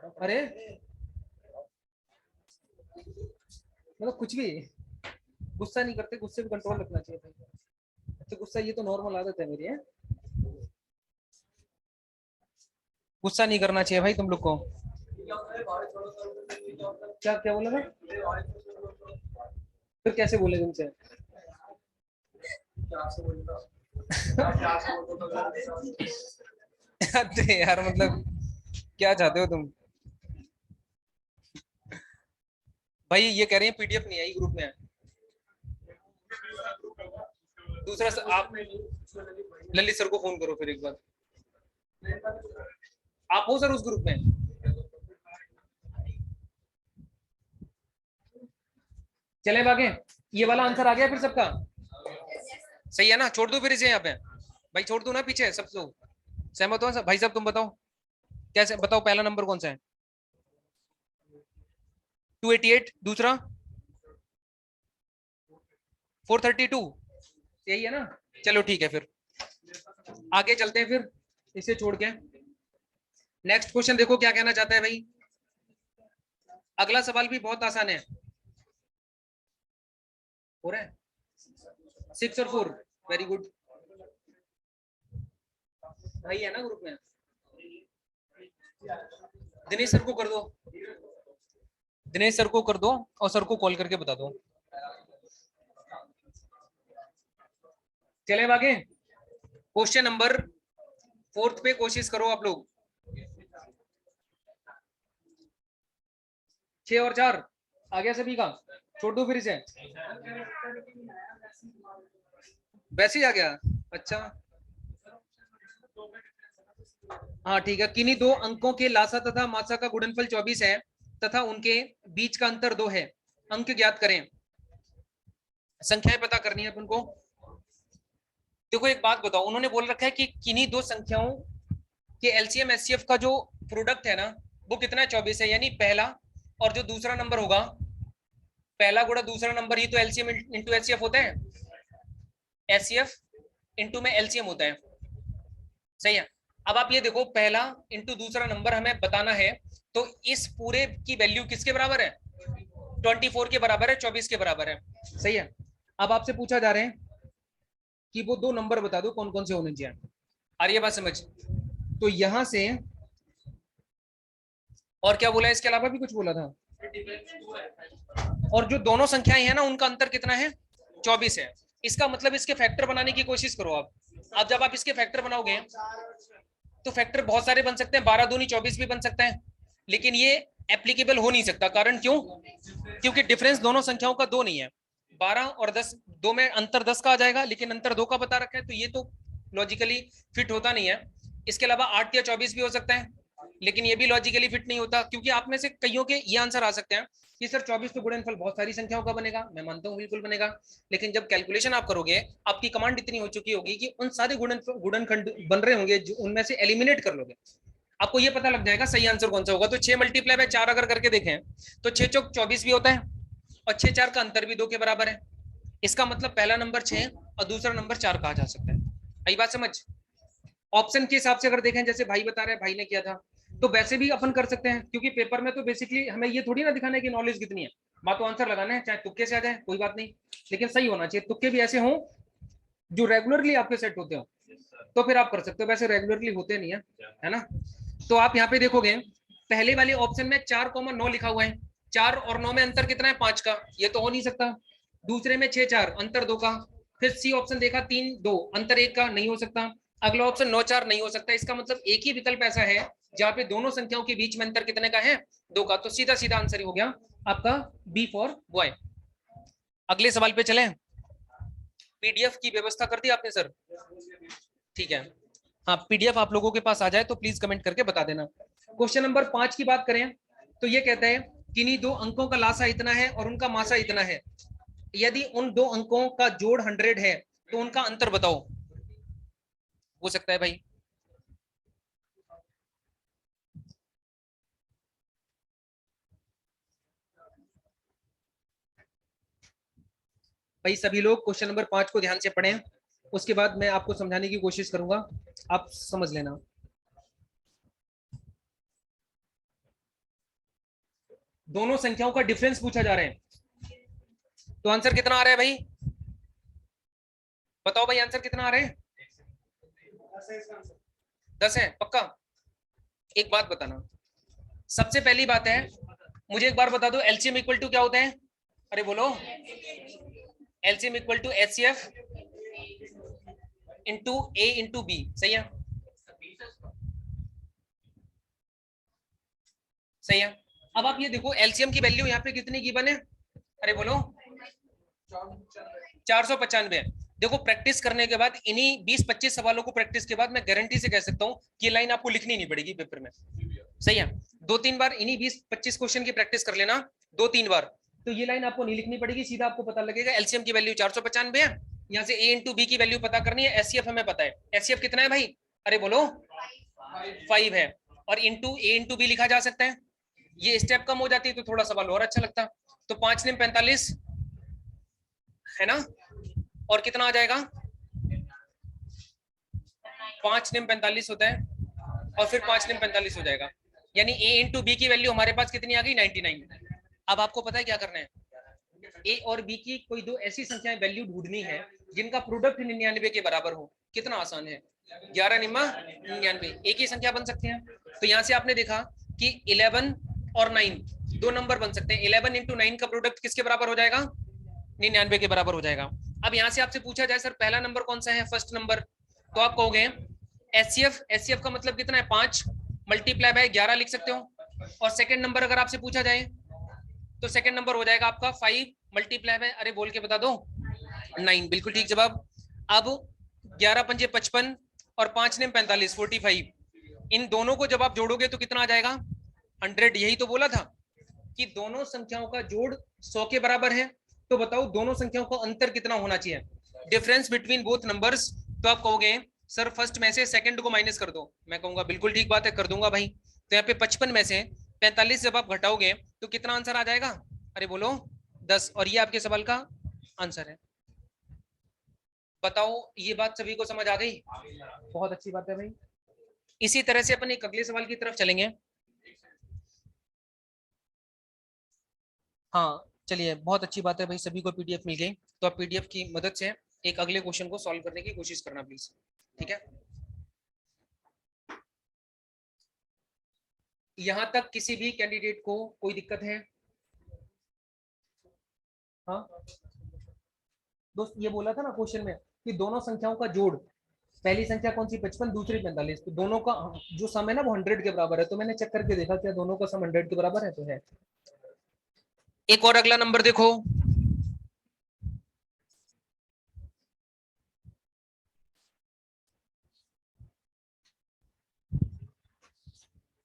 अरे मतलब कुछ भी गुस्सा नहीं करते, गुस्से पे कंट्रोल रखना चाहिए भाई। अच्छा गुस्सा ये तो नॉर्मल आदत है मेरी है, गुस्सा नहीं करना चाहिए भाई तुम लोग को। क्या क्या बोला था? फिर कैसे बोले तुमसे? अरे यार मतलब क्या चाहते हो तुम? भाई ये कह रहे हैं पीडीएफ नहीं आई ग्रुप में। दूसरा आप ललित सर को फोन करो फिर एक बार। आप हो सर उस ग्रुप में? चले भागे। ये वाला आंसर आ गया फिर सबका? सही है ना? छोड़ दो फिर इसे यहाँ पे। भाई छोड़ दो ना पीछे सब लोग। सहमत हो सब? भाई साहब तुम बताओ, कैसे बताओ पहला नंबर कौन सा है? 288। दूसरा 432। यही है ना? चलो ठीक है फिर आगे चलते हैं फिर इसे छोड़ के। नेक्स्ट क्वेश्चन देखो क्या कहना चाहता है भाई। अगला सवाल भी बहुत आसान है। हो रहा है 6 और 4। Very good. भाई है ना ग्रुप में? दिनेश सर को कर दो, दिनेश सर को कर दो और सर को कॉल करके बता दो। चले भागे। क्वेश्चन नंबर 4 पे कोशिश करो आप लोग। 6 और 4 आ गया सभी का? छोड़ दो फिर इसे। वैसे ही आ गया? अच्छा हाँ ठीक है। किन्हीं दो अंकों के लासा तथा मासा का गुणनफल 24 है तथा उनके बीच का अंतर 2 है। अंक ज्ञात करें। संख्याएं पता करनी है अपन को। देखो एक बात बताओ, उन्होंने बोल रखा है कि किन्हीं दो संख्याओं के एलसीएम एचसीएफ का जो प्रोडक्ट है ना वो कितना है? 24 है। यानी पहला और जो दूसरा नंबर होगा, पहला गुणा दूसरा नंबर, ही तो एलसीएम इंटू एचसीएफ होता है। एचसीएफ इंटू में एलसीएम होता है। सही है। अब आप ये देखो, पहला इंटू दूसरा नंबर हमें बताना है, तो इस पूरे की वैल्यू किसके बराबर है? 24 के बराबर है, 24 के बराबर है। सही है। अब आपसे पूछा जा रहा है कि वो दो नंबर बता दो कौन कौन से होने चाहिए। आ रही है बात समझ? तो यहां से और क्या बोला, इसके अलावा भी कुछ बोला था? और जो दोनों संख्याएं हैं ना उनका अंतर कितना है? 24 है। इसका मतलब इसके फैक्टर बनाने की कोशिश करो आप। अब जब आप इसके फैक्टर बनाओगे तो फैक्टर बहुत सारे बन सकते हैं, 12 दूनी 24 भी बन सकता है, लेकिन ये एप्लीकेबल हो नहीं सकता। कारण क्यों? क्योंकि डिफरेंस दोनों संख्याओं का 2 नहीं है। 12 और 10, दो में अंतर 10 का आ जाएगा, लेकिन अंतर 2 का बता रखा है, तो ये तो लॉजिकली फिट होता नहीं है। इसके अलावा 8 या 24 भी हो सकता है, लेकिन ये भी लॉजिकली फिट नहीं होता, क्योंकि आप में से कईयों के ये आंसर आ सकते हैं कि सर 24 तो गुणनफल बहुत सारी संख्याओं का बनेगा। मैं मानता हूँ बिल्कुल बनेगा, लेकिन जब कैलकुलेशन आप करोगे आपकी कमांड इतनी हो चुकी होगी कि उन सारे गुणनखंड बन रहे होंगे जो उनमें से एलिमिनेट कर लोगे, आपको ये पता लग जाएगा सही आंसर कौन सा होगा। तो 6 मल्टीप्लाई बाय 4 अगर करके देखें तो 6 चौक 24 भी होता है, और 6 4 का अंतर भी 2 के बराबर है। इसका मतलब पहला नंबर 6 और दूसरा नंबर 4 कहा जा सकता है। आई बात समझ? ऑप्शन के हिसाब से अगर देखें, जैसे भाई बता रहे हैं, भाई ने किया था, तो वैसे भी अपन कर सकते हैं, क्योंकि पेपर में तो बेसिकली हमें ये थोड़ी ना दिखाना है कि नॉलेज कितनी है। बात तो आंसर लगाना है, चाहे तुक्के से आ जाए कोई बात नहीं, लेकिन सही होना चाहिए। तुक्के भी ऐसे हों जो रेगुलरली आपके सेट होते हो, तो फिर आप कर सकते हो। वैसे रेगुलरली होते नहीं है ना? तो आप यहाँ पे देखोगे पहले वाले ऑप्शन में 4,9 लिखा हुआ है। 4 और 9 में अंतर कितना है? 5 का। ये तो हो नहीं सकता। दूसरे में 6 4 अंतर 2 का। फिर सी ऑप्शन देखा, 3 2 अंतर 1 का, नहीं हो सकता। अगला ऑप्शन 9 4 नहीं हो सकता। इसका मतलब एक ही विकल्प ऐसा है जहां पे दोनों संख्याओं के बीच में अंतर कितने का है? 2 का। तो सीधा सीधा आंसर हो गया आपका बी फॉर बॉय। अगले सवाल पे चलें। पीडीएफ की व्यवस्था कर दी आपने सर? ठीक है। हाँ पीडीएफ आप लोगों के पास आ जाए तो प्लीज कमेंट करके बता देना। क्वेश्चन नंबर 5 की बात करें तो ये कहता है किन्हीं दो अंकों का लासा इतना है और उनका मासा इतना है। यदि उन दो अंकों का जोड़ 100 है तो उनका अंतर बताओ। हो सकता है भाई। भाई सभी लोग क्वेश्चन नंबर 5 को ध्यान से पढ़ें, उसके बाद मैं आपको समझाने की कोशिश करूंगा, आप समझ लेना। दोनों संख्याओं का डिफरेंस पूछा जा रहा है, तो आंसर कितना आ रहा है भाई? बताओ भाई, आंसर कितना आ रहा है? 10 है पक्का? एक बात बताना, सबसे पहली बात है, मुझे एक बार बता दो एलसीएम इक्वल टू क्या होता है? अरे बोलो। LCM equal to HCF into a into b, सही है? सही है। अब आप ये देखो एलसीएम की वैल्यू यहाँ पे कितनी गिवन है? अरे बोलो। 495 है। देखो प्रैक्टिस करने के बाद, इन्हीं 20-25 सवालों को प्रैक्टिस के बाद मैं गारंटी से कह सकता हूँ कि लाइन आपको लिखनी नहीं पड़ेगी पेपर में। सही है। 2-3 बार इन्हीं 20-25 क्वेश्चन की प्रैक्टिस कर लेना, 2-3 बार, तो ये लाइन आपको नहीं लिखनी पड़ेगी, सीधा आपको पता लगेगा एलसीएम की वैल्यू 495 है, यहाँ से ए इंटू बी की वैल्यू पता करनी है, एचसीएफ हमें पता है, एचसीएफ कितना है भाई? अरे बोलो 5 है, और इंटू ए इंटू बी लिखा जा सकता है। ये स्टेप कम हो जाती है तो थोड़ा सवाल और अच्छा लगता, तो 5 निम 45 है ना, और कितना आ जाएगा? 5 निम 45 होता है, और फिर 5 निम 45 हो जाएगा, यानी ए इंटू बी की वैल्यू हमारे पास कितनी आ गई? 99। अब आपको पता है क्या करना है? ए और बी की कोई दो ऐसी संख्याएं वैल्यू ढूंढनी है जिनका प्रोडक्ट 99 के बराबर हो। कितना आसान है, 11 निम्मा 99, एक ही संख्या बन सकती है। तो यहाँ से आपने देखा कि 11 और 9 दो नंबर बन सकते हैं, 11 इंटू 9 का प्रोडक्ट किसके बराबर हो जाएगा? 99 के बराबर हो जाएगा। अब यहाँ से आपसे पूछा जाए सर पहला नंबर कौन सा है, फर्स्ट नंबर, तो आप कहोगे एचसीएफ, एचसीएफ का मतलब कितना है? 5 मल्टीप्लाई बाय 11 लिख सकते हो। और सेकंड नंबर अगर आपसे पूछा जाए तो सेकंड नंबर हो जाएगा आपका 5 मल्टीप्लाई बाय, अरे बोल के बता दो, 9, बिल्कुल ठीक जवाब। अब 11 पंजे 55 और 5 ने 45, 45, इन दोनों को जब आप जोड़ोगे तो कितना आ जाएगा? 100। यही तो बोला था कि दोनों संख्याओं का जोड़ 100 के बराबर है, तो बताओ दोनों संख्याओं का अंतर कितना होना चाहिए, डिफरेंस बिटवीन बोथ नंबर्स। तो आप कहोगे सर फर्स्ट में से सेकंड को माइनस कर दो, मैं कहूंगा बिल्कुल ठीक बात है, कर दूंगा भाई। तो यहाँ पे 55 में से 45 जब आप घटाओगे तो कितना आंसर आ जाएगा? अरे बोलो 10, और ये आपके सवाल का आंसर है। बताओ ये बात सभी को समझ आ गई? बहुत अच्छी बात है भाई। इसी तरह से अपन एक अगले सवाल की तरफ चलेंगे। हाँ चलिए, बहुत अच्छी बात है भाई, सभी को पीडीएफ मिल गई, तो आप पीडीएफ की मदद से एक अगले क्वेश्चन को सॉल्व करने की कोशिश करना प्लीज, ठीक है? यहां तक किसी भी कैंडिडेट को कोई दिक्कत है? हाँ दोस्त, ये बोला था ना क्वेश्चन में कि दोनों संख्याओं का जोड़, पहली संख्या कौन सी 55, दूसरी 45, तो दोनों का जो सम है ना वो 100 के बराबर है, तो मैंने चेक करके देखा क्या दोनों का सम 100 के बराबर है, तो है। एक और अगला नंबर देखो,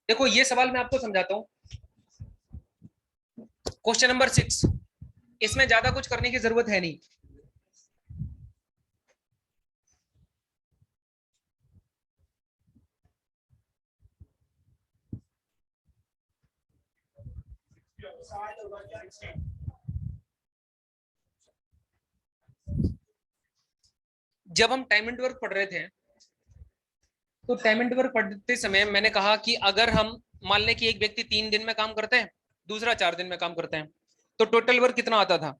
देखो ये सवाल मैं आपको समझाता हूं। क्वेश्चन नंबर 6, इसमें ज्यादा कुछ करने की जरूरत है नहीं। जब हम टाइम एंड वर्क पढ़ रहे थे तो टाइम एंड वर्क पढ़ते समय मैंने कहा कि अगर हम मान लें कि एक व्यक्ति 3 दिन में काम करता है, दूसरा 4 दिन में काम करता है, तो टोटल वर्क कितना आता था?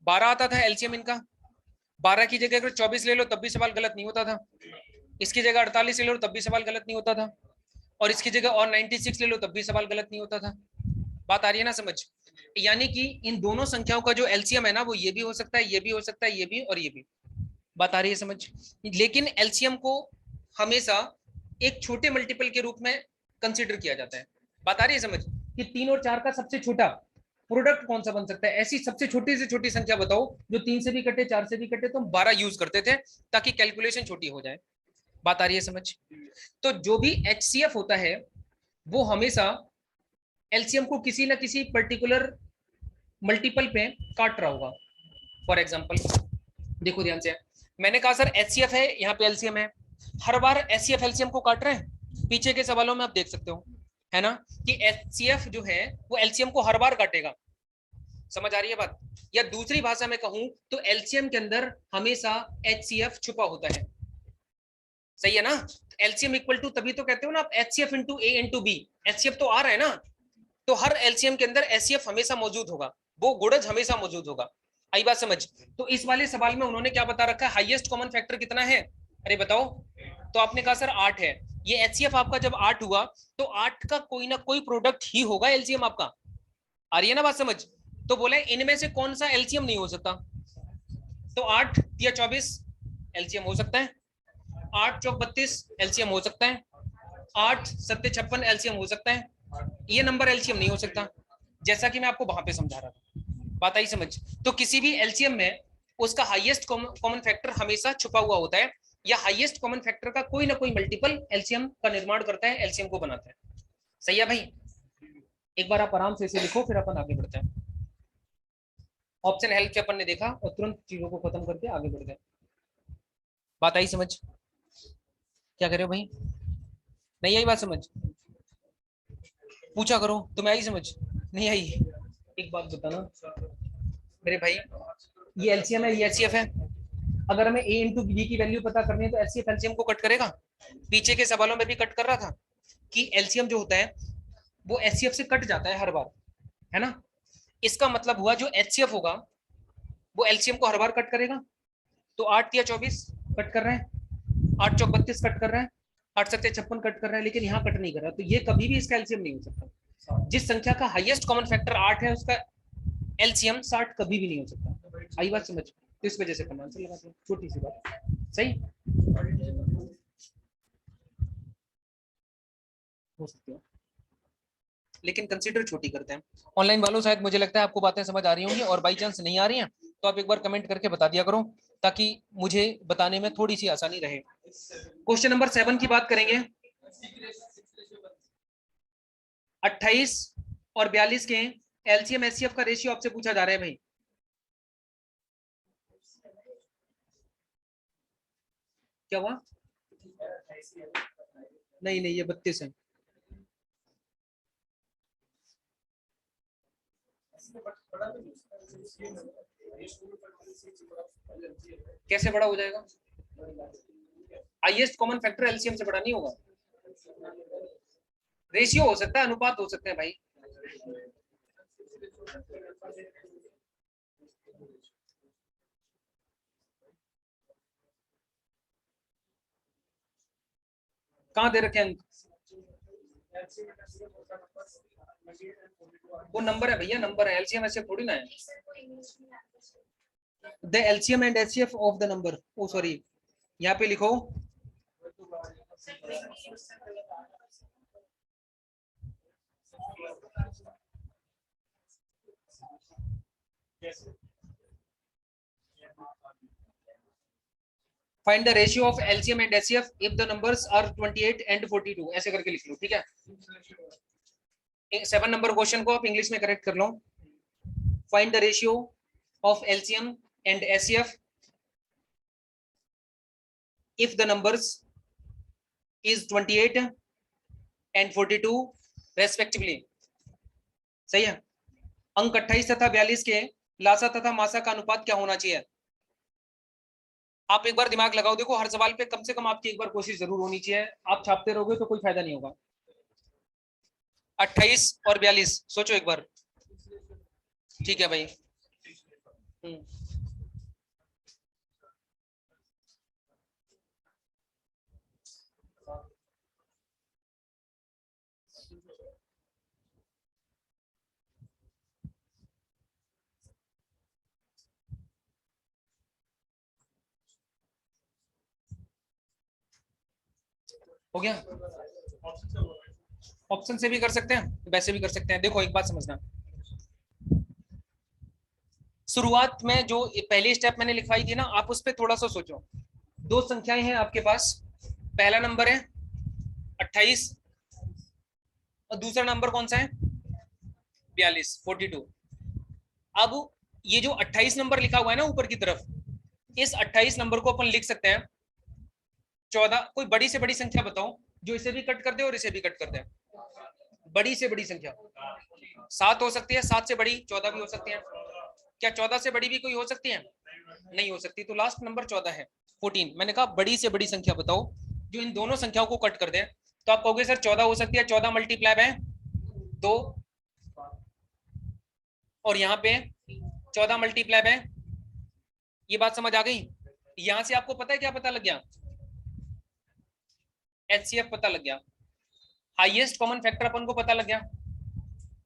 12 आता था एलसीएम इनका। 12 की जगह अगर 24 ले लो तब भी सवाल गलत नहीं होता था, इसकी जगह 48 ले लो तब भी सवाल गलत नहीं होता था, और इसकी जगह और 96 ले लो तब भी सवाल गलत नहीं होता था। बात आ रही है ना समझ? यानी कि इन दोनों संख्याओं का जो एलसीएम है ना वो ये भी हो सकता है, ये भी हो सकता है, ये भी और ये भी। बात आ रही है समझ? लेकिन एलसीएम को हमेशा एक छोटे मल्टीपल के रूप में कंसिडर किया जाता है। बात आ रही है समझ? कि 3 और 4 का सबसे छोटा प्रोडक्ट कौन सा बन सकता है, ऐसी सबसे छोटी से छोटी संख्या बताओ जो 3 से भी कटे 4 से भी कटे, तो हम 12 यूज करते थे ताकि कैलकुलेशन छोटी हो जाए। बात आ रही है समझ? तो जो भी एचसीएफ होता है वो हमेशा एलसीएम को किसी ना किसी पर्टिकुलर मल्टीपल पे काट रहा होगा। फॉर एग्जाम्पल देखो ध्यान से, मैंने कहा सर एचसीएफ है, यहाँ पे एलसीएम है, हर बार एचसीएफ एलसीएम को काट रहे हैं, पीछे के सवालों में आप देख सकते हो है ना कि एचसीएफ जो है वो एलसीएम को हर बार काटेगा। समझ आ रही है बात? या दूसरी भाषा में कहूं तो एलसीएम के अंदर हमेशा एचसीएफ छुपा होता है। सही है ना? एलसीएम इक्वल टू, तभी तो कहते हो ना आप HCF into a into B, HCF तो आ रहा है ना, तो हर एलसीएम के अंदर एचसीएफ हमेशा मौजूद होगा, वो गुणज हमेशा मौजूद होगा। आई बात समझ? तो इस वाले सवाल में उन्होंने क्या बता रखा है, हाईएस्ट कॉमन फैक्टर कितना है, अरे बताओ। तो आपने कहा सर 8 है। ये एचसीएफ आपका जब 8 हुआ तो 8 का कोई ना कोई प्रोडक्ट ही होगा एलसीएम आपका। आ रही है ना बात समझ? तो बोले इनमें से कौन सा एलसीएम नहीं हो सकता। तो 8 या 24 एलसीएम हो सकता है, 8 चौक 32 एलसीएम हो सकता है, 8 सत्ते 56 एलसीएम हो सकता है, ये नंबर एलसीएम नहीं हो सकता, जैसा कि मैं आपको वहां पे समझा रहा था। बात आई समझ? तो किसी भी एलसीएम में उसका हाईएस्ट कॉमन फैक्टर हमेशा छुपा हुआ होता है, या हाईएस्ट कॉमन फैक्टर का कोई ना कोई मल्टीपल एलसीएम का निर्माण करता है, एलसीएम को बनाता है। सही है भाई? एक बार आप आराम से इसे लिखो, फिर अपन आगे बढ़ते हैं। ऑप्शन हेल्प से अपन ने देखा और तुरंत चीजों को खत्म करके आगे बढ़ते हैं। बात आई समझ? क्या कर रहे हो भाई? नहीं आई बात समझ? पूछा करो, तुम्हें आई समझ? नहीं आई? एक बात बताना मेरे भाई, ये एलसीएम है, ये एचसीएफ है। अगर हमें ए इंटू बी की वैल्यू पता करनी है तो एचसीएफ एलसीएम को कट करेगा। पीछे के सवालों में भी कट कर रहा था कि एलसीएम जो होता है वो एचसीएफ से कट जाता है हर बार, है ना? इसका मतलब हुआ जो एचसीएफ होगा वो एलसीएम को हर बार कट करेगा। तो 8 या 24 कट कर रहे हैं, 8 चौक 32 कट कर रहे हैं, 8 सत्ते 56 कट कर रहे हैं, लेकिन यहाँ कट नहीं कर रहा। तो ये कभी भी इसका एलसीएम नहीं हो सकता। जिस संख्या का हाईएस्ट कॉमन फैक्टर 8 है उसका एलसीएम 60 कभी भी नहीं हो सकता। आई बात समझ? तो इस वजह से अपन आंसर लगाते हैं, छोटी सी बात। सही हो सकती है, लेकिन कंसीडर छोटी करते हैं। ऑनलाइन वालों शायद मुझे लगता है आपको बातें समझ आ रही होंगी, और बाई चांस नहीं आ रही हैं तो आप एक बार कमेंट करके बता दिया करो, ताकि मुझे बताने में थोड़ी सी आसानी रहे। क्वेश्चन नंबर 7 की बात करेंगे। 28 और 42 के एलसीएम एचसीएफ का रेशियो आपसे पूछा जा रहा है भाई। क्या हुआ? नहीं नहीं, ये 32 है। कैसे बड़ा हो जाएगा? हाईएस्ट कॉमन फैक्टर एलसीएम से बड़ा नहीं होगा। रेशियो हो सकता है, अनुपात हो सकते हैं भाई। कहाँ दे रखे अंक? वो नंबर है भैया, नंबर है। एलसीएम ऐसे थोड़ी ना है। The LCM and HCF of the number, oh sorry, यहाँ पे लिखो find the ratio of LCM and HCF if the numbers are 28 and 42, ऐसे करके लिख लो, ठीक है? 7 नंबर क्वेश्चन को आप इंग्लिश में करेक्ट कर लो। Find the ratio of LCM and HCF if the numbers is 28 and 42 respectively। सही है? अंक 28 तथा 42 के लासा तथा मासा का अनुपात क्या होना चाहिए? आप एक बार दिमाग लगाओ, देखो हर सवाल पे कम से कम आपकी एक बार कोशिश जरूर होनी चाहिए। आप छापते रहोगे तो कोई फायदा नहीं होगा। 28 और 42 सोचो एक बार। ठीक है भाई। हो गया? ऑप्शन से भी कर सकते हैं, वैसे भी कर सकते हैं। देखो एक बात समझना, शुरुआत में जो पहली स्टेप मैंने लिखवाई थी ना, आप उस पर थोड़ा सा सोचो। दो संख्याएं हैं आपके पास, पहला नंबर है 28 और दूसरा नंबर कौन सा है? 42, 42। अब ये जो 28 नंबर लिखा हुआ है ना ऊपर की तरफ, इस 28 नंबर को अपन लिख सकते हैं 14। कोई बड़ी से बड़ी संख्या बताओ जो इसे भी कट कर दे और इसे भी कट कर दे। बड़ी से बड़ी संख्या 7 हो सकती है, 7 से बड़ी 14 भी हो सकती है। क्या 14 से बड़ी भी कोई हो सकती है? नहीं हो सकती। तो लास्ट नंबर 14 है, 14। मैंने कहा बड़ी से बड़ी संख्या बताओ जो इन दोनों संख्याओं को कट कर दे। तो आप कहोगे सर 14 हो सकती है, 14 मल्टीप्लाई बाय 2 और यहाँ पे 14 मल्टीप्लाई है। ये बात समझ आ गई? यहां से आपको पता है क्या पता लग गया? HCF पता लग गया, हाईएस्ट कॉमन फैक्टर अपन को पता लग गया।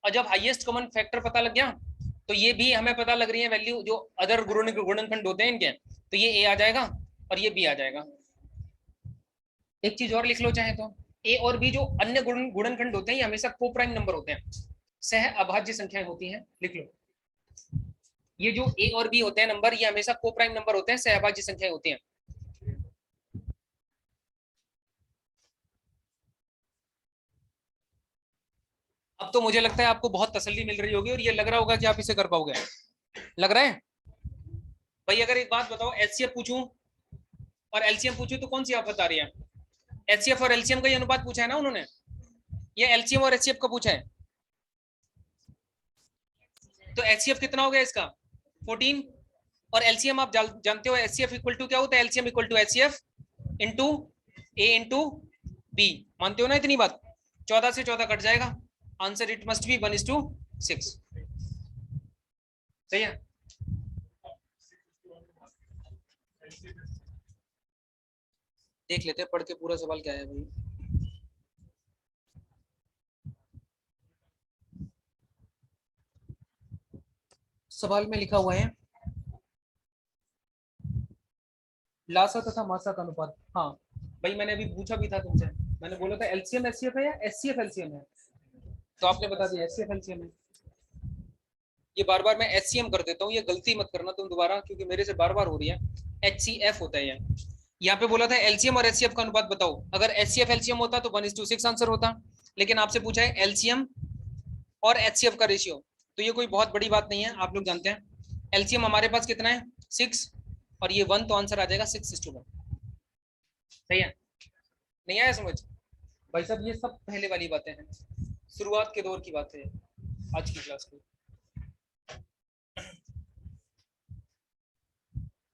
और जब हाईएस्ट कॉमन फैक्टर पता लग गया तो ये भी हमें पता लग रही है वैल्यू, जो अदर गुणनखंड होते हैं इनके, तो ये ए आ जाएगा और ये बी आ जाएगा। एक चीज और लिख लो चाहे तो, ए और बी जो अन्य गुणनखंड होते हैं ये हमेशा को प्राइम नंबर होते हैं, सह अभाज्य संख्याएं होती हैं। लिख लो, ये जो ए और बी होते हैं नंबर, ये हमेशा को प्राइम नंबर होते हैं, सह अभाज्य संख्याएं होती हैं। अब तो मुझे लगता है आपको बहुत तसल्ली मिल रही होगी और ये लग रहा होगा कि आप इसे कर पाओगे। लग रहा है भाई? अगर एक बात बताओ, एचसीएफ पूछूं और एलसीएम पूछूं तो कौन सी आप बता रही है? एचसीएफ और एलसीएम का ये अनुपात पूछा है ना उन्होंने, ये एलसीएम और एचसीएफ का पूछा है। तो एचसीएफ कितना हो गया इसका? 14। और एलसीएम आप जानते हो एचसीएफ इक्वल टू क्या होता है? LCM equal to HCF into a into b. मानते हो ना इतनी बात? 14 से 14 कट जाएगा, आंसर इट मस्ट बी 1:6। सही है? देख लेते हैं पढ़ के पूरा सवाल क्या है भाई। सवाल में लिखा हुआ है लासा तथा मासा का अनुपात। हाँ भाई, मैंने अभी पूछा भी था तुमसे, मैंने बोला था एलसीएम एचसीएफ है या एचसीएफ एलसीएम है, तो आपने बता दिया एचसीएफ एलसीएम है। ये बार बार मैं एचसीएम कर देता हूँ, ये गलती मत करना तुम दोबारा, क्योंकि मेरे से बार बार हो रही है। एचसीएफ होता है ये। यहाँ पे बोला था एलसीएम और एचसीएफ का अनुपात बताओ। अगर एचसीएफ एलसीएम होता तो 1:6 आंसर होता, लेकिन आपसे पूछा है एलसीएम और एचसीएफ का रेशियो, तो ये कोई बहुत बड़ी बात नहीं है, आप लोग जानते हैं। एलसीएम हमारे पास कितना है? 6 और ये 1, तो आंसर आ जाएगा 6:1। सही है? नहीं आया समझ भाई साहब? ये सब पहले वाली बातें हैं, शुरुआत के दौर की बातें हैं आज की क्लास की।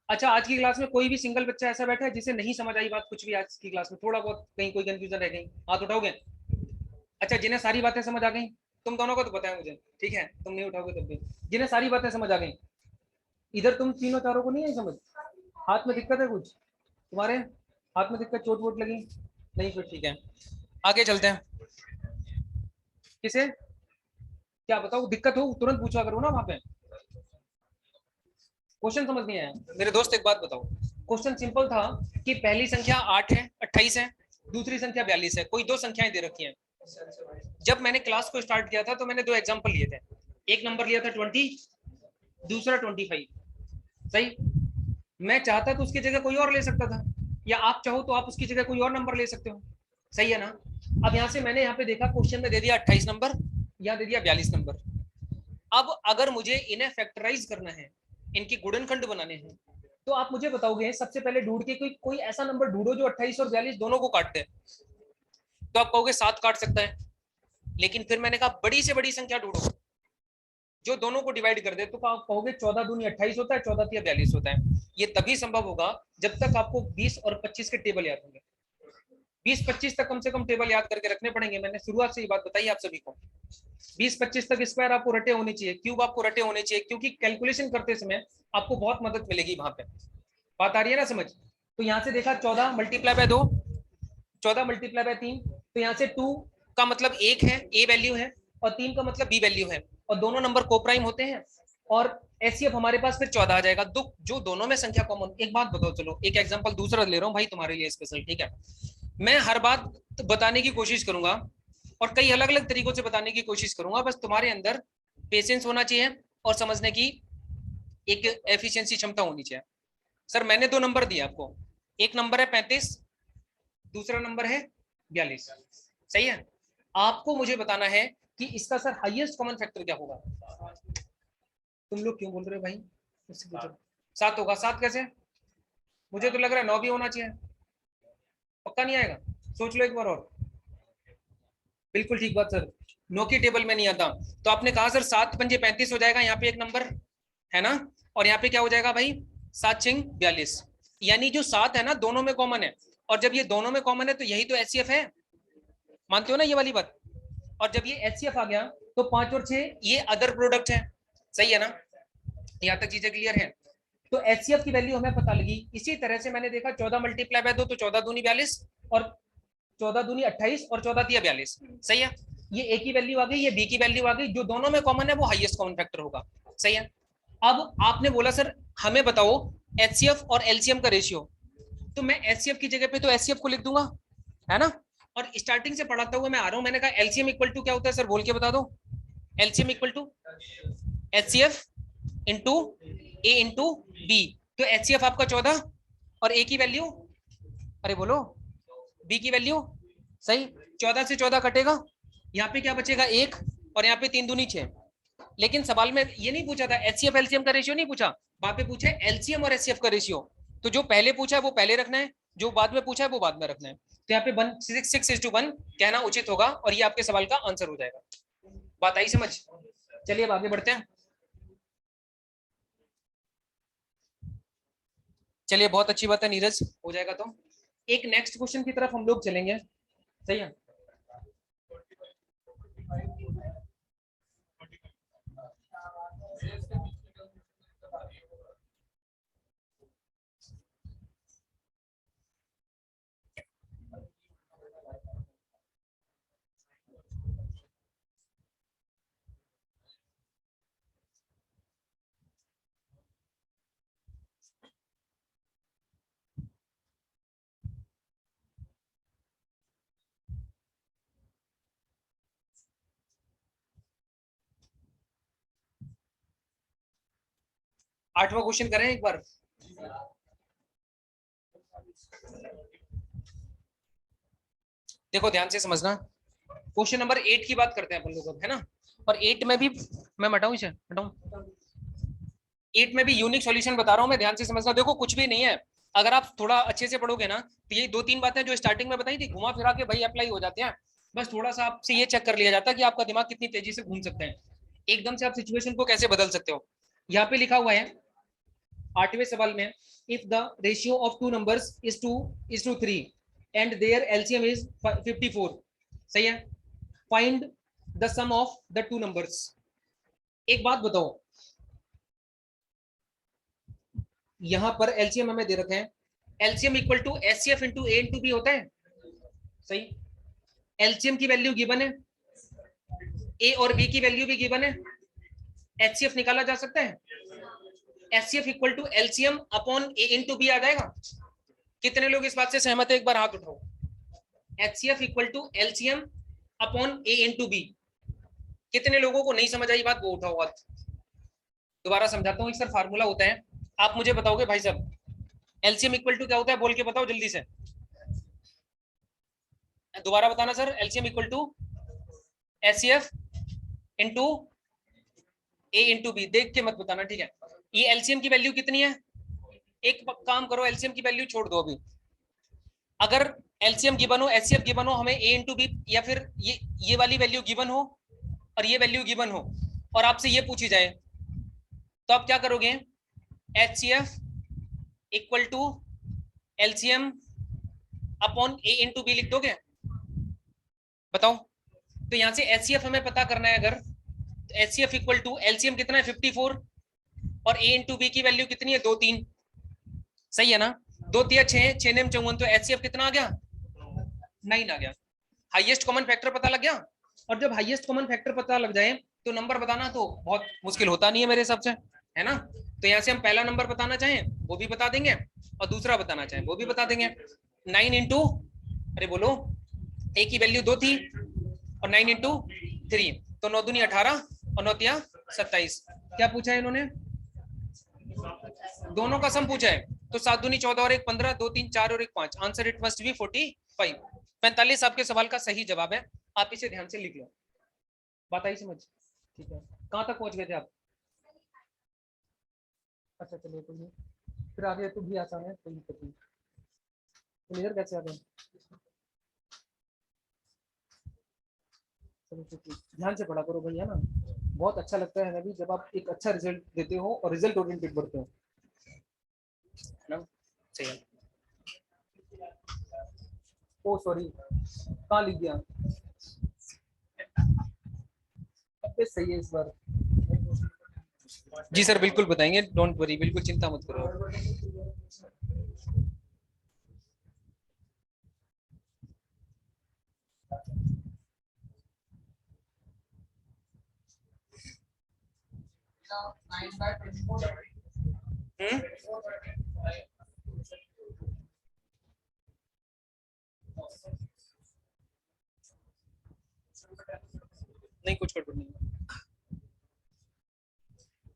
अच्छा, आज की क्लास में कोई भी सिंगल बच्चा ऐसा बैठा है जिसे नहीं समझ आई बात कुछ भी आज की क्लास में? थोड़ा बहुत कहीं कोई कंफ्यूजन रह गई? हाथ उठाओगे? अच्छा, जिन्हें सारी बातें समझ आ गई, तुम दोनों को तो पता है मुझे, ठीक है, तुम नहीं उठाओगे तब भी। जिन्हें सारी बातें समझ आ गई, इधर तुम तीनों चारों को नहीं आई समझ? हाथ में दिक्कत है कुछ? तुम्हारे हाथ में दिक्कत, चोट वोट लगी? नहीं, फिर ठीक है, आगे चलते हैं। किसे क्या बताओ दिक्कत हो तुरंत पूछा करो ना वहां पे। क्वेश्चन समझ नहीं आया मेरे दोस्त? एक बात बताओ, क्वेश्चन सिंपल था कि पहली संख्या 8 है, 28 है, दूसरी संख्या 42 है, कोई दो संख्याएं दे रखी हैं। जब मैंने क्लास को स्टार्ट किया था तो मैंने दो एग्जांपल लिए थे, एक नंबर लिया था 20, दूसरा 25। सही? मैं चाहता तो उसकी जगह कोई और ले सकता था, या आप चाहो तो आप उसकी जगह कोई और नंबर ले सकते हो। सही है ना? अब यहाँ से मैंने यहाँ पे देखा क्वेश्चन में दे दिया 28 नंबर, यहाँ दे दिया 42 नंबर। अब अगर मुझे इन्हें फैक्टराइज करना है, इनके गुणनखंड बनाने हैं, तो आप मुझे बताओगे सबसे पहले ढूंढ के कोई ऐसा नंबर ढूंढो जो 28 और 42 दोनों को काट दे। तो आप कहोगे 7 काट सकता है, लेकिन फिर मैंने कहा बड़ी से बड़ी संख्या ढूंढो जो दोनों को डिवाइड कर दे, तो आप कहोगे 14 दूनी 28 होता है, 14 तिया 42 होता है। ये तभी संभव होगा जब तक आपको 20 और 25 के टेबल याद होंगे। 20-25 तक कम से कम टेबल याद करके रखने पड़ेंगे। मैंने शुरुआत से ये बात बताई आप सभी को, 20-25 तक स्क्वायर आपको रटे होने चाहिए, क्यूब आपको रटे होने चाहिए, क्योंकि कैलकुलेशन करते समय आपको बहुत मदद मिलेगी वहां पे। बात आ रही है ना समझ? तो यहाँ से देखा 14 मल्टीप्लाई बाय 2, 14 मल्टीप्लाई बाय 3, तो यहाँ से 2 का मतलब 1 है, ए वैल्यू है, और 3 का मतलब बी वैल्यू है, और दोनों नंबर कोप्राइम होते हैं, और एचसीएफ हमारे पास फिर 14 आ जाएगा। जो दोनों में संख्या कॉमन। एक बात बताओ, चलो एक एग्जांपल दूसरा ले रहा हूँ भाई तुम्हारे लिए स्पेशल, ठीक है? मैं हर बात बताने की कोशिश करूंगा और कई अलग अलग तरीकों से बताने की कोशिश करूंगा, बस तुम्हारे अंदर पेशेंस होना चाहिए और समझने की एक एफिशिएंसी क्षमता होनी चाहिए। सर मैंने दो नंबर दिए आपको, एक नंबर है 35, दूसरा नंबर है 42। सही है? आपको मुझे बताना है कि इसका सर हाईएस्ट कॉमन फैक्टर क्या होगा। तुम लोग क्यों बोल रहे हो भाई? मुझसे पूछो। 7 होगा। 7 कैसे? मुझे तो लग रहा है 9 भी होना चाहिए। पक्का नहीं आएगा? सोच लो एक बार और। बिल्कुल ठीक बात सर, 9 की टेबल में नहीं आता। तो आपने कहा सर 7 पंजे 35 हो जाएगा, यहाँ पे एक नंबर है ना, और यहाँ पे क्या हो जाएगा भाई? 7 6 42। यानी जो 7 है ना दोनों में कॉमन है, और जब ये दोनों में कॉमन है तो यही तो एचसीएफ है। मानते हो ना ये वाली बात? और जब ये एचसीएफ आ गया तो 5 और 6 ये अदर प्रोडक्ट है, सही है ना, यहाँ तक चीजें क्लियर है। तो एचसीएफ की वैल्यू हमें पता लगी। इसी तरह से मैंने देखा 14 मल्टीप्लाई बाय 2 तो 14 दूनी 42 और 14 दूनी 28 और 14 तिया 42। सही है, ये ए की वैल्यू आ गई, ये बी की वैल्यू आ गई, जो दोनों में कॉमन है वो हाईएस्ट कॉमन फैक्टर होगा। सही है। अब आपने बोला सर हमें बताओ एचसीएफ और एलसीएम का रेशियो, तो मैं एचसीएफ की जगह पे तो एचसीएफ को लिख दूंगा, है ना। और स्टार्टिंग से पढ़ाता हुआ मैं आ रहा हूं, मैंने कहा एलसीएम इक्वल टू क्या होता है सर, बोल के बता दो। LCM equal to HCF into a into b. तो एचसीएफ आपका 14 और ए की वैल्यू, अरे बोलो, बी की वैल्यू। सही, 14 से 14 कटेगा, यहाँ पे क्या बचेगा 1 और यहाँ पे 3 दूनी 6। लेकिन सवाल में ये नहीं पूछा था एचसीएफ एलसीएम का रेशियो, नहीं पूछा, वहां पे पूछा एलसीएम और एचसीएफ का रेशियो। तो जो पहले पूछा है वो पहले रखना है, जो बाद में पूछा है वो बाद में रखना है। तो यहाँ पे 6:1 कहना उचित होगा और ये आपके सवाल का आंसर हो जाएगा। बात आई समझ? चलिए अब आगे बढ़ते हैं। चलिए बहुत अच्छी बात है नीरज, हो जाएगा। तो एक नेक्स्ट क्वेश्चन की तरफ हम लोग चलेंगे। सही है। आठवां क्वेश्चन करें एक बार। देखो ध्यान से समझना, क्वेश्चन नंबर 8 की बात करते हैं अपन लोग अब, है ना। और 8 में भी मैं हटाऊं, इसे हटाऊं, 8 में भी यूनिक सॉल्यूशन बता रहा हूं मैं, ध्यान से समझना। देखो कुछ भी नहीं है, अगर आप थोड़ा अच्छे से पढ़ोगे ना तो ये 2-3 बातें जो स्टार्टिंग में बताई थी घुमा फिरा के भाई अप्लाई हो जाते हैं। बस थोड़ा सा आपसे ये चेक कर लिया जाता है कि आपका दिमाग कितनी तेजी से घूम सकते हैं, एकदम से आप सिचुएशन को कैसे बदल सकते हो। यहाँ पे लिखा हुआ है 8वें सवाल में, if the ratio of two numbers is two 3 and their LCM is 54। सही है। Find the sum of the two numbers. एक बात बताओ, यहां पर एलसीएम हमें दे रखे हैं, LCM equal to HCF into a into b होता है। सही, एलसीएम की वैल्यू गिवन है, ए और बी की वैल्यू भी गिवन है, एचसीएफ निकाला जा सकता है। HCF equal to LCM upon A into B आ जाएगा। कितने लोग इस बात से सहमत है, एक बार हाथ उठाओ। HCF equal to LCM upon A into b. कितने लोगों को नहीं समझ आई बात, वो उठाओ हाथ। दोबारा समझाता हूँ, एक सर फार्मूला होता है, आप मुझे बताओगे भाई साहब एलसीएम इक्वल टू क्या होता है, बोल के बताओ जल्दी से। दोबारा बताना sir, LCM equal to HCF into a into b, देख के मत बताना, ठीक है। ये एलसीएम की वैल्यू कितनी है, एक काम करो एलसीएम की वैल्यू छोड़ दो अभी। अगर एलसीएम गिवन हो, एचसीएफ गिवन हो, हमें ए इंटू बी या फिर ये वाली वैल्यू गिवन हो और ये वैल्यू गिवन हो और आपसे ये पूछी जाए, तो आप क्या करोगे, HCF equal to LCM upon A into b लिख दोगे। बताओ, तो यहां से एचसीएफ हमें पता करना है, अगर तो एचसीएफ इक्वल टू एलसीएम कितना है 54 और ए इंटू बी की वैल्यू कितनी है 2 3। सही है ना, 2 3 6 6 नेम 54, तो एचसीएफ कितना आ गया 9 आ गया। हाईएस्ट कॉमन फैक्टर पता लग गया। और जब हाईएस्ट कॉमन फैक्टर पता लग जाए तो नंबर बताना तो बहुत मुश्किल होता नहीं है मेरे हिसाब से, है ना। तो यहाँ से हम पहला नंबर बताना चाहें वो भी बता देंगे और दूसरा बताना चाहें वो भी बता देंगे। 9 इंटू, अरे बोलो, ए की वैल्यू 2 थी और 9 इंटू 3 तो 9 दूनी 18 और 9 तिया 27। क्या पूछा है इन्होंने, दोनों का सम पूछा है, तो 7 दूनी 14 और 1 15, 2 3 4 और 1 5, आंसर इट मस्ट बी 45। 45 आपके सवाल का सही जवाब है, आप इसे ध्यान से लिख लो। बात आई समझ? ठीक है, कहाँ तक पहुंच गए थे आप? अच्छा चलिए कोई नहीं, फिर आगे तो भी आसान है, कोई दिक्कत नहीं। तो इधर कैसे आ गए? चलो ठीक, ध्यान से पढ़ा करो भाई, है ना। बहुत अच्छा लगता है हमें भी जब आप एक अच्छा रिजल्ट देते हो और रिजल्ट ओरिएंटेड बढ़ते हो, है ना। सही है। ओ सॉरी, कहाँ लिख गया, अब सही है इस बार। जी सर बिल्कुल बताएंगे, डोंट वरी, बिल्कुल चिंता मत करो। हम्म, नहीं कुछ गड़बड़ नहीं।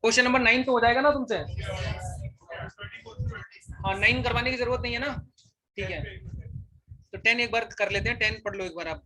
क्वेश्चन नंबर 9 तो हो जाएगा ना तुमसे? हाँ 9 करवाने की जरूरत नहीं है ना, ठीक है। तो 10 एक बार कर लेते हैं, 10 पढ़ लो एक बार आप।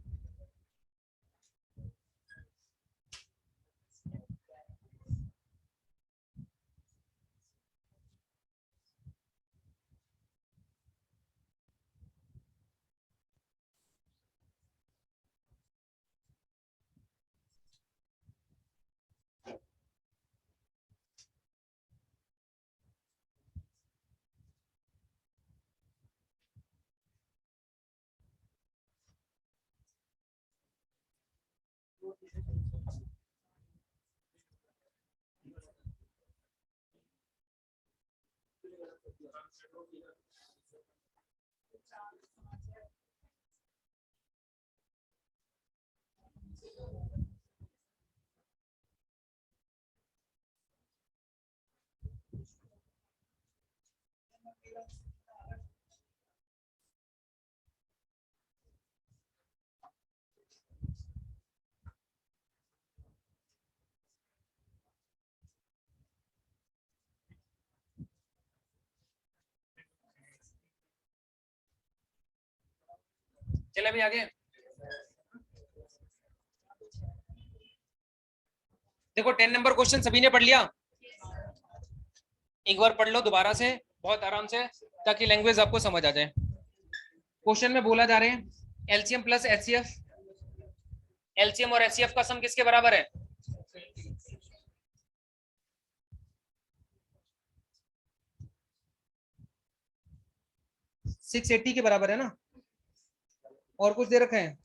चले अभी आगे। देखो 10 नंबर क्वेश्चन सभी ने पढ़ लिया? एक बार पढ़ लो दोबारा से, बहुत आराम से, ताकि लैंग्वेज आपको समझ आ जाए। क्वेश्चन में बोला जा रहे हैं एलसीएम प्लस एचसीएफ, एलसीएम और एचसीएफ का सम किसके बराबर है? 680 के बराबर है ना? और कुछ दे रखे हैं?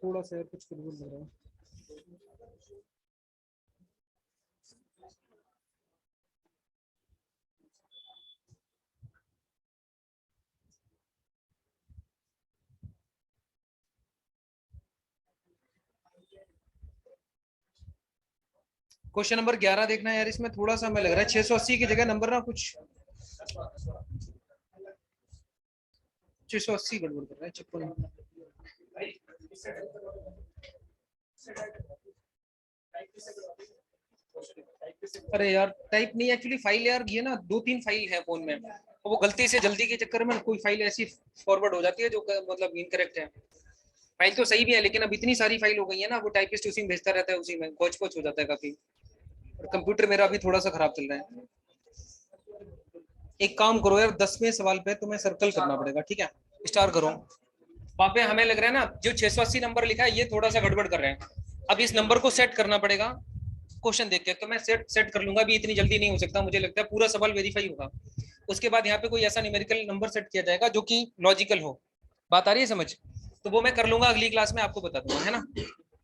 थोड़ा सा कुछ गड़बड़ लग रहा है। क्वेश्चन नंबर 11 देखना है यार, इसमें थोड़ा सा हमें लग रहा है 680 की जगह नंबर ना कुछ 680 गड़बड़ कर रहा है, 56। अरे यार टाइप नहीं, एक्चुअली फाइल यार ये ना 2-3 फाइल है फोन में, और वो गलती से जल्दी के चक्कर में कोई फाइल ऐसी फॉरवर्ड हो जाती है जो मतलब इनकरेक्ट है। फाइल तो सही भी है, लेकिन अब इतनी सारी फाइल हो गई है ना, वो टाइपिस्ट उसी में भेजता रहता है, उसी में कोच कोच हो जाता है काफी। और कंप्यूटर मेरा अभी थोड़ा सा खराब चल रहा है। एक काम करो यार, 10वें सवाल पे तुम्हें सर्कल करना पड़ेगा, ठीक है? स्टार करो। वहां पे हमें लग रहा है ना जो 680 नंबर लिखा है ये थोड़ा सा गड़बड़ कर रहे हैं। अब इस नंबर को सेट करना पड़ेगा, क्वेश्चन देख के, तो मैं सेट कर लूंगा, अभी इतनी जल्दी नहीं हो सकता, मुझे लगता है पूरा सवाल वेरीफाई होगा, उसके बाद यहाँ पे कोई ऐसा न्यूमेरिकल नंबर सेट किया जाएगा जो कि लॉजिकल हो। बात आ रही है समझ? तो वो मैं कर लूंगा, अगली क्लास में आपको बता दूंगा, है ना।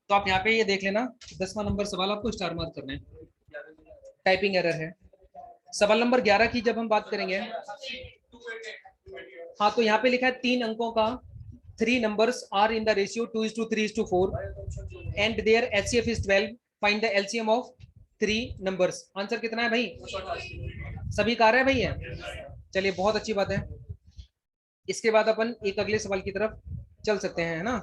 तो आप यहाँ पे ये देख लेना, 10वां नंबर सवाल आपको स्टार मार्क करना है, टाइपिंग एरर है। सवाल नंबर 11 की जब हम बात करेंगे, हाँ, तो यहाँ पे लिखा है 3 अंकों का 3 numbers are in the ratio 2:3:4 and their HCF is 12. Find the LCM of 3 numbers. Answer कितना है भाई? सभी कार है भाई है। चलिए बहुत अच्छी बात है। इसके बाद अपन एक अगले सवाल की तरफ चल सकते हैं, है ना।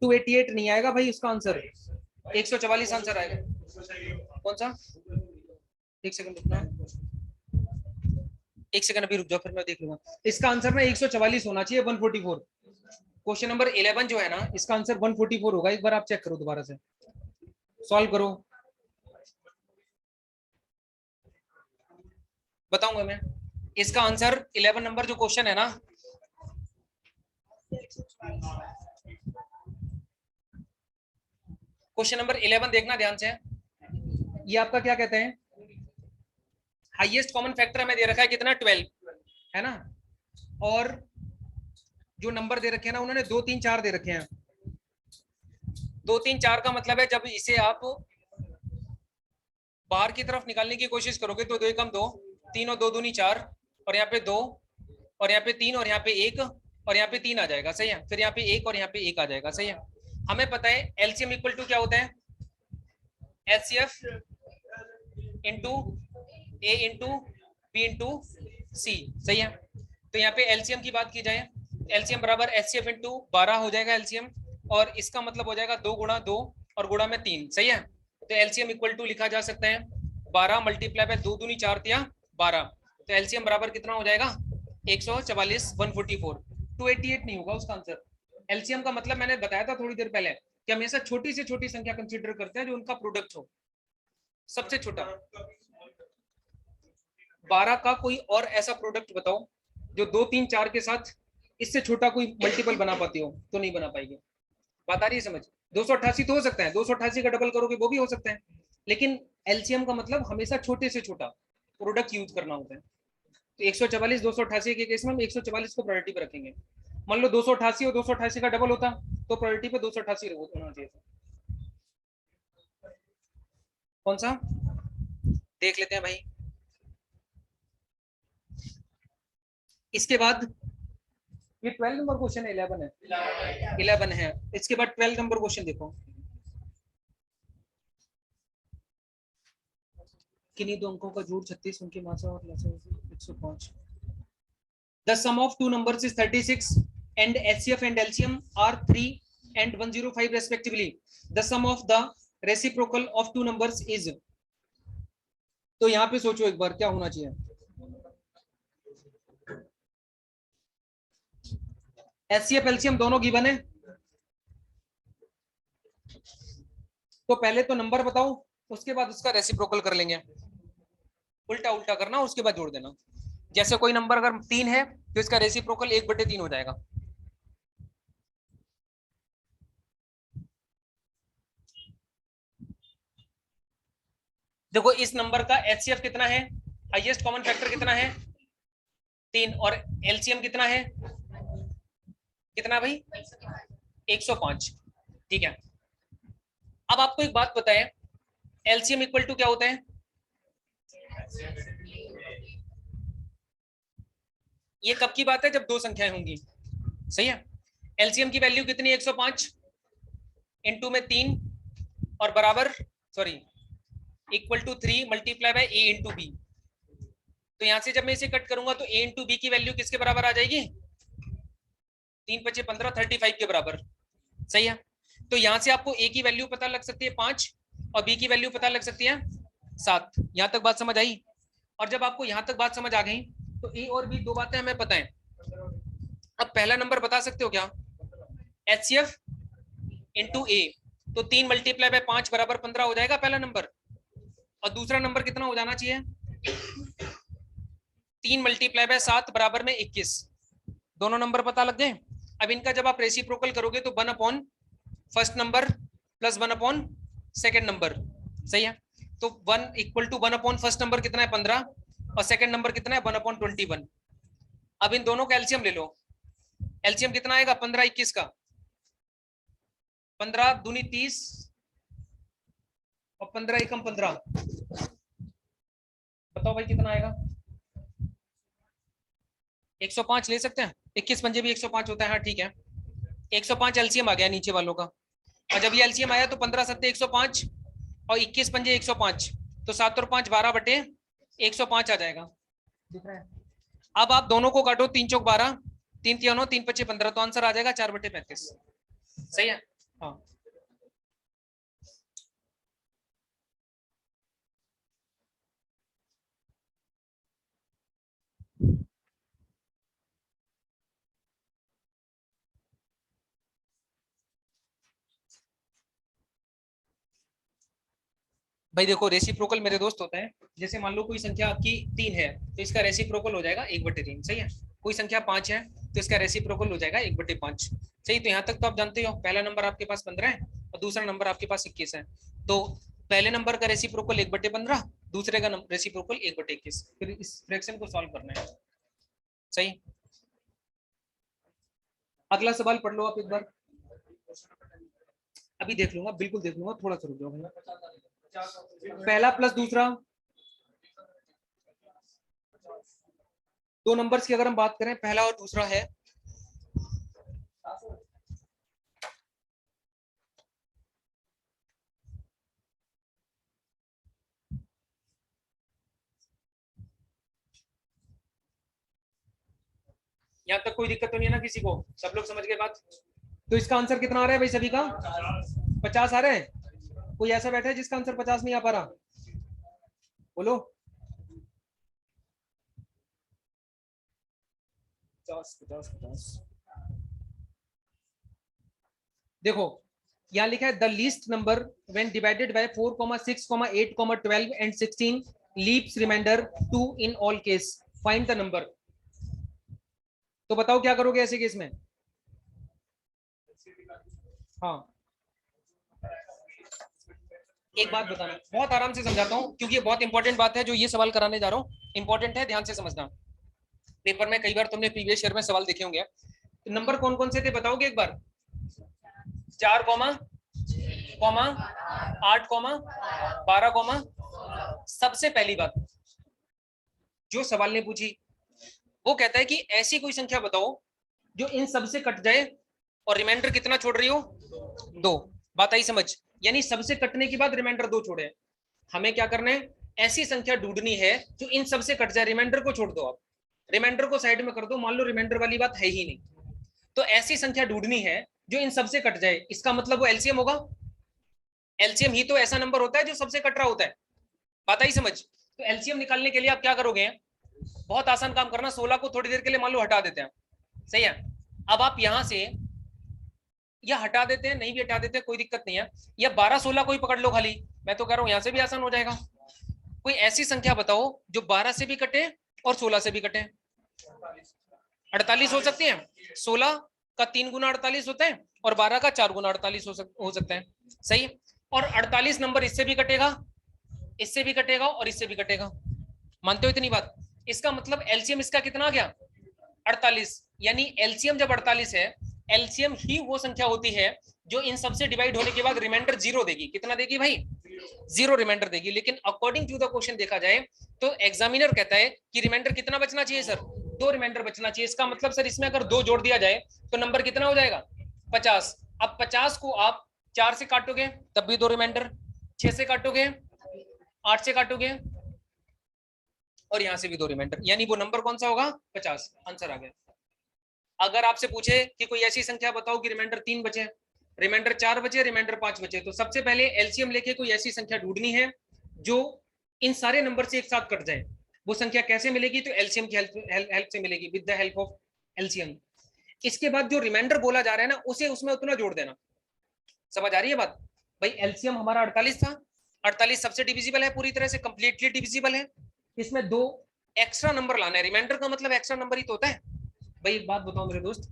288 नहीं आएगा भाई इसका आंसर, 144 आंसर आएगा। कौन सा? एक सेकंड रुकना, एक सेकंड अभी रुक जाओ, फिर मैं देख लूंगा। इसका आंसर ना 144 होना चाहिए, 144। क्वेश्चन नंबर 11 जो है ना, इसका आंसर 144 होगा। एक बार आप चेक करो, दोबारा से सॉल्व करो, बताऊंगा मैं। इसका आंसर 11 नंबर जो क्वेश्चन है ना, क्वेश्चन नंबर 11 देखना ध्यान से। ये आपका क्या कहते हैं, हाईएस्ट कॉमन फैक्टर हमें दे रखा है कितना, 12, है ना। और जो नंबर दे रखे हैं ना, उन्होंने 2 3 4 दे रखे हैं। 2 3 4 का मतलब है जब इसे आप बाहर की तरफ निकालने की कोशिश करोगे तो 2 एकम 2, 3 और 2 दूनी 4, और यहाँ पे 2, और यहाँ पे 3, और यहाँ पे 1, और यहाँ पे 3 आ जाएगा, सही है। फिर यहाँ पे 1 और यहाँ पे 1 आ जाएगा, सही है। हमें पता है एलसीएम इक्वल टू क्या होता है, HCF into a into B into सी, सही है। तो यहाँ पे एलसीएम की बात की जाए, एलसीएम बराबर एचसीएफ इंटू 12 हो जाएगा एलसीएम, और इसका मतलब हो जाएगा 2 गुणा 2 और गुणा में 3, सही है। तो एलसीएम इक्वल टू लिखा जा सकता है 12 मल्टीप्लाई बाय 2 दूनी 4 तिया 12, तो एलसीएम बराबर कितना हो जाएगा, 144, 144। 288 नहीं होगा उसका आंसर। एलसीएम का मतलब मैंने बताया था थोड़ी देर पहले कि हमेशा छोटी से छोटी संख्या कंसीडर करते हैं जो उनका प्रोडक्ट हो, सबसे छोटा। 12 का कोई और ऐसा प्रोडक्ट बताओ जो 2 3 4 के साथ इससे छोटा कोई मल्टीपल बना पाती हो, तो नहीं बना पाएगी। बात आ रही है समझ? 288 तो हो सकता है, 288 का डबल करोगे वो भी हो सकता है, लेकिन एलसीएम का मतलब हमेशा छोटे से छोटा प्रोडक्ट यूज करना होता है। तो 144 288 के केस में हम 144 को प्रायोरिटी पर रखेंगे। मान लो 288 और 288 का डबल होता तो प्रायोरिटी पे 288 होना चाहिए। कौन सा देख लेते हैं भाई। इसके बाद ये 12 नंबर क्वेश्चन है, 11 है, 11 है। इसके बाद 12 नंबर क्वेश्चन देखो, किन्हीं दो अंकों का जोड़ 36, उनकी मात्रा और लसागु 105। The sum of two numbers is 36 and HCF and LCM are 3 and 105 respectively. The sum of the reciprocal of two numbers is, तो यहाँ पे सोचो एक बार क्या होना चाहिए। HCF LCM दोनों गिवन है, तो पहले तो नंबर बताओ, उसके बाद उसका रेसिप्रोकल कर लेंगे। उल्टा उल्टा करना, उसके बाद जोड़ देना। जैसे कोई नंबर अगर 3 है तो इसका रेसिप्रोकल 1/3 हो जाएगा। देखो इस नंबर का एचसीएफ कितना है, हाईएस्ट कॉमन फैक्टर कितना है, 3, और एलसीएम कितना है, कितना भाई, 105, ठीक है। अब आपको एक बात पता है, एलसीएम इक्वल टू क्या होता है, ये कब की बात है, जब दो संख्याएं होंगी, सही है। एलसीएम की वैल्यू कितनी, 105 इंटू में 3 और बराबर, sorry, equal to 3 multiply by a into b. तो यहां से जब मैं इसे कट करूंगा तो ए इंटू बी की वैल्यू किसके बराबर आ जाएगी, 3 5 15 35 के बराबर, सही है। तो यहां से आपको ए की वैल्यू पता लग सकती है 5 और बी की वैल्यू पता लग सकती है 7। यहां तक बात समझ आई? और जब आपको यहां तक बात समझ आ गई तो ए और बी दो बातें हमें पता है। अब पहला नंबर बता सकते हो क्या, एचसीएफ इंटू ए, तो 3 मल्टीप्लाई बाय 5 बराबर 15 हो जाएगा पहला नंबर। और दूसरा नंबर कितना हो जाना चाहिए, 3 मल्टीप्लाई बाय 7 बराबर में 21। दोनों नंबर पता लग गए। अब इनका जब आप रेसिप्रोकल करोगे तो 1 upon first number plus 1 upon second number, सही है। तो 1 equal to 1 upon first number कितना है 15 और सेकेंड नंबर कितना है 1 अपॉन 21। अब इन दोनों का एलसीएम ले लो, एलसीएम कितना आएगा 15 21 का, 15 दूनी 30 और 15 एकम 15, बताओ भाई कितना आएगा। 105 ले सकते हैं, 21 पंजे भी 105 होता है, हाँ ठीक है। 105 एलसीएम आ गया नीचे वालों का, और जब ये एलसीएम आया तो 15 सत्ते 105 और 21 पंजे 105, तो 7 और 5 12 बटे 105 आ जाएगा। अब आप दोनों को काटो, 3 चौक 12, 3 3 9, 3 25 15, तो आंसर आ जाएगा 4 बटे 35, सही है। हाँ भाई देखो, रेसिप्रोकल मेरे दोस्त होता है, जैसे मान लो कोई संख्या आपकी 3 है तो इसका रेसिप्रोकल हो जाएगा 1/3, सही है। कोई संख्या 5 है तो इसका रेसिप्रोकल हो जाएगा 1/5, सही। तो यहाँ तक तो आप जानते हो, पहला नंबर आपके पास 15 है और दूसरा नंबर आपके पास 21 है, तो पहले नंबर का रेसिप्रोकल 1/15, दूसरे का रेसिप्रोकल 1/21, फिर इस फ्रैक्शन को सॉल्व करना है, सही। अगला सवाल पढ़ लो आप एक बार, अभी देख लूंगा, बिल्कुल देख लूंगा, थोड़ा सा रुक जाओ। पहला प्लस दूसरा, दो नंबर्स की अगर हम बात करें, पहला और दूसरा है, यहाँ तक कोई दिक्कत तो नहीं है ना किसी को, सब लोग समझ गए बात। तो इसका आंसर कितना आ रहा है भाई सभी का, 50 आ रहे हैं। कोई ऐसा बैठा है जिसका आंसर 50 नहीं आ पा रहा, बोलो। 50 50 50, देखो यहाँ लिखा है the least number when divided by 4, 6, 8, 12 and 16 leaves reminder 2 in all case, find the number. तो बताओ क्या करोगे ऐसे केस में। हाँ एक बात बताना, बहुत आराम से समझाता हूँ क्योंकि ये बहुत इंपॉर्टेंट बात है, जो ये सवाल कराने जा रहा हूँ इंपॉर्टेंट है, ध्यान से समझना। पेपर में कई बार तुमने प्रीवियस ईयर में सवाल देखे होंगे। तो नंबर कौन कौन से थे बताओगे एक बार। 4, 8, 12, सबसे पहली बात जो सवाल ने पूछी वो कहता है कि ऐसी कोई संख्या बताओ जो इन सबसे कट जाए और रिमाइंडर कितना छोड़ रही हो, 2। बात आई समझ, यानी सबसे कटने के बाद रिमाइंडर 2 छोड़े। हमें क्या करना है, ऐसी संख्या ढूंढनी है जो इन सबसे कट जाए, रिमाइंडर को छोड़ दो, आप रिमाइंडर को साइड में कर दो, मान लो रिमाइंडर वाली बात है ही नहीं, तो ऐसी संख्या ढूंढनी है जो इन सबसे कट जाए, इसका मतलब वो एलसीएम होगा। एलसीएम ही तो ऐसा नंबर होता है जो सबसे कट रहा होता है, बात आई समझ। तो एलसीएम निकालने के लिए आप क्या करोगे, बहुत आसान काम करना, 16 को थोड़ी देर के लिए मान लो हटा देते हैं, सही है। अब आप यहां से या हटा देते हैं, नहीं भी हटा देते कोई दिक्कत नहीं है, या 12 16 को ही पकड़ लो खाली, मैं तो कह रहा हूं यहां से भी आसान हो जाएगा। कोई ऐसी संख्या बताओ जो 12 से भी कटे और 16 से भी कटे। 48 हो सकती है, 16 का 3 गुना 48 होता है और 12 का 4 गुना 48 हो सकता है, सही। और 48 नंबर इससे भी कटेगा, इससे भी कटेगा और इससे भी कटेगा, मानते हो इतनी बात। इसका मतलब एलसीएम इसका कितना आ गया 48, यानी एलसीएम जब 48 है, एलसीएम ही वो संख्या होती है जो इन सबसे डिवाइड होने के बाद रिमाइंडर 0 देगी। कितना देगी भाई, 0 रिमाइंडर देगी। लेकिन अकॉर्डिंग टू द क्वेश्चन देखा जाए तो एग्जामिनर कहता है कि रिमाइंडर कितना बचना चाहिए सर, 2 रिमाइंडर बचना चाहिए। इसका मतलब सर इसमें अगर 2 जोड़ दिया जाए तो नंबर कितना हो जाएगा 50। अब 50 को आप 4 से काटोगे तब भी 2 रिमाइंडर, 6 से काटोगे, 8 से काटोगे और यहां से भी 2 रिमाइंडर, यानी वो नंबर कौन सा होगा 50, आंसर आ गया। अगर आपसे पूछे कि कोई ऐसी संख्या बताओ कि रिमाइंडर 3 बचे, रिमाइंडर 4 बचे, रिमाइंडर 5 बचे, तो सबसे पहले एलसीएम लेके कोई ऐसी संख्या ढूंढनी है जो इन सारे नंबर से एक साथ कट जाए। वो संख्या कैसे मिलेगी, तो एलसीएम की हेल्प से मिलेगी, with the help of LCM. इसके बाद जो रिमाइंडर बोला जा रहा है ना, उसे उसमें उतना जोड़ देना। समझ आ रही है बात भाई। एलसीएम हमारा 48 था, 48 सबसे डिविजिबल है, पूरी तरह से कंप्लीटली डिविजिबल है। इसमें 2 एक्स्ट्रा नंबर लाना है, रिमाइंडर का मतलब एक्स्ट्रा नंबर ही तो होता है भाई। एक बात बताओ मेरे दोस्त,